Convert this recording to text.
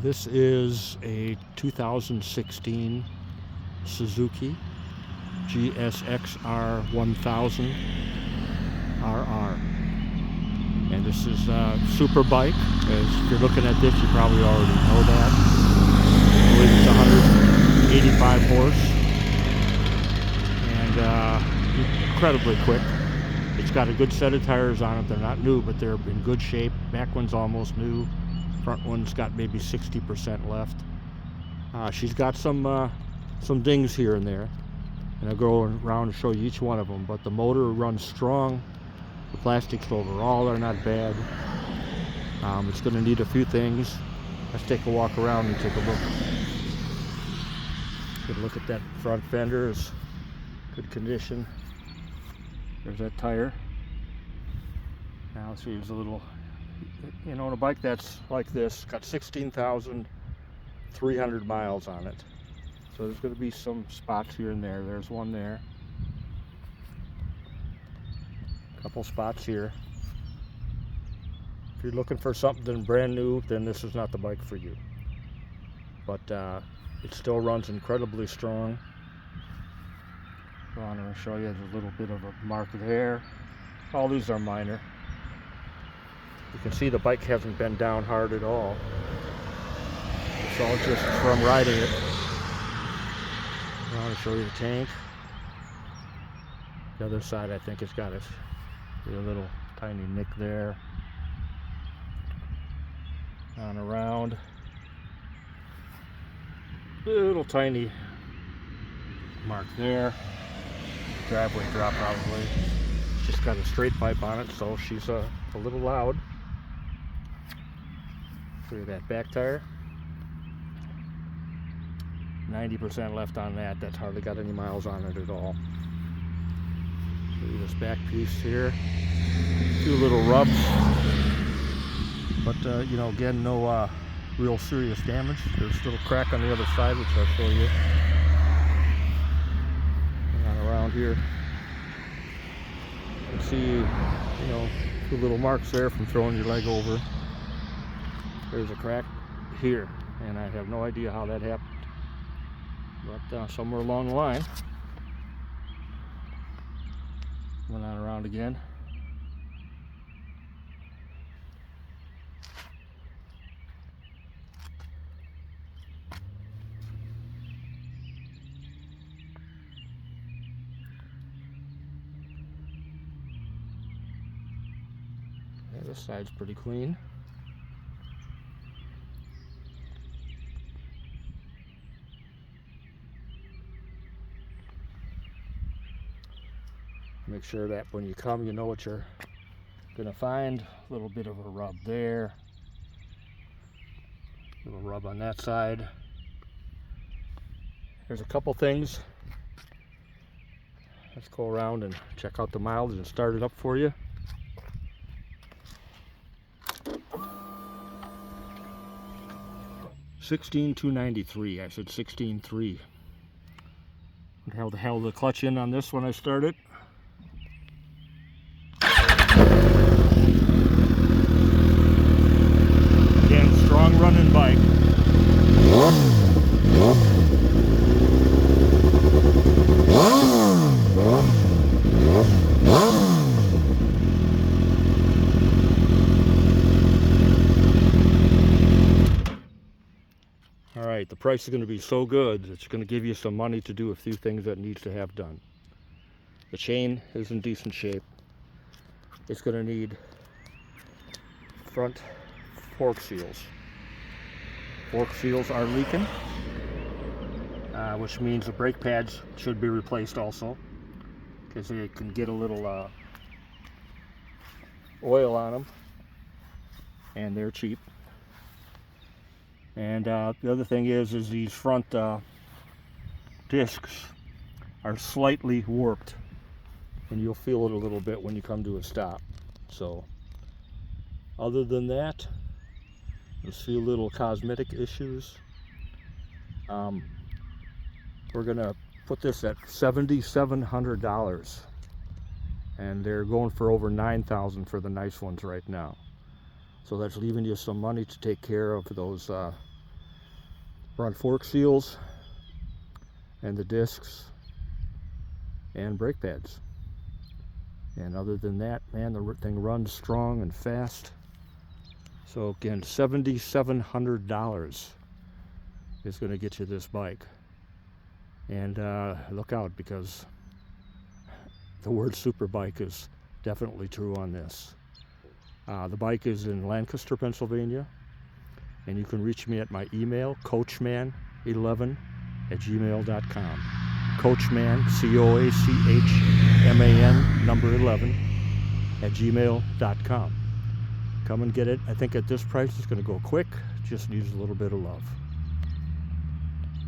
This is a 2016 Suzuki gsxr1000 RR. And this is a superbike. If you're looking at this, you probably already know that. I believe it's 185 horse and incredibly quick. It's got a good set of tires on it. They're not new, but they're in good shape. Back one's almost new. Front one's got maybe 60% left. She's got some dings here and there, and I'll go around and show you each one of them. But the motor runs strong. The plastics overall are not bad. It's going to need a few things. Let's take a walk around and take a look. Good look at that front fender. Is good condition. There's that tire. Now let's use a little, on a bike that's like this, got 16,300 miles on it. So there's going to be some spots here and there. There's one there. Couple spots here. If you're looking for something brand new, then this is not the bike for you. But it still runs incredibly strong. So I'm going to show you a little bit of a mark there. All these are minor. You can see the bike hasn't been down hard at all. It's all just from riding it. I want to show you the tank. The other side, I think it's got a little tiny nick there. On around. Little tiny mark there. Driveway drop probably. Just got a straight pipe on it, so she's a little loud. Show you that back tire. 90% left on that. That's hardly got any miles on it at all. Show you this back piece here. A few little rubs, but again, no real serious damage. There's a little crack on the other side, which I'll show you. And around here, you can see, two little marks there from throwing your leg over. There's a crack here, and I have no idea how that happened, but somewhere along the line. Went on around again. Yeah, this side's pretty clean. Make sure that when you come, you know what you're gonna find. A little bit of a rub there. A little rub on that side. There's a couple things. Let's go around and check out the mileage and start it up for you. $16,293. I said 16.3. Held the clutch in on this when I started. Again, strong running bike. Alright, the price is going to be so good, it's going to give you some money to do a few things that needs to have done. The chain is in decent shape. It's going to need front fork seals. Fork seals are leaking, which means the brake pads should be replaced also, because they can get a little oil on them, and they're cheap. And the other thing is these front discs are slightly warped, and you'll feel it a little bit when you come to a stop. So other than that, there's a few little cosmetic issues. We're gonna put this at $7,700, and they're going for over $9,000 for the nice ones right now. So that's leaving you some money to take care of those front fork seals, and the discs, and brake pads. And other than that, man, the thing runs strong and fast. So again, $7,700 is going to get you this bike. And look out, because the word superbike is definitely true on this. The bike is in Lancaster, Pennsylvania, and you can reach me at my email, coachman11@gmail.com. Coachman, COACHMAN, number 11, @gmail.com. Come and get it. I think at this price it's going to go quick. Just needs a little bit of love.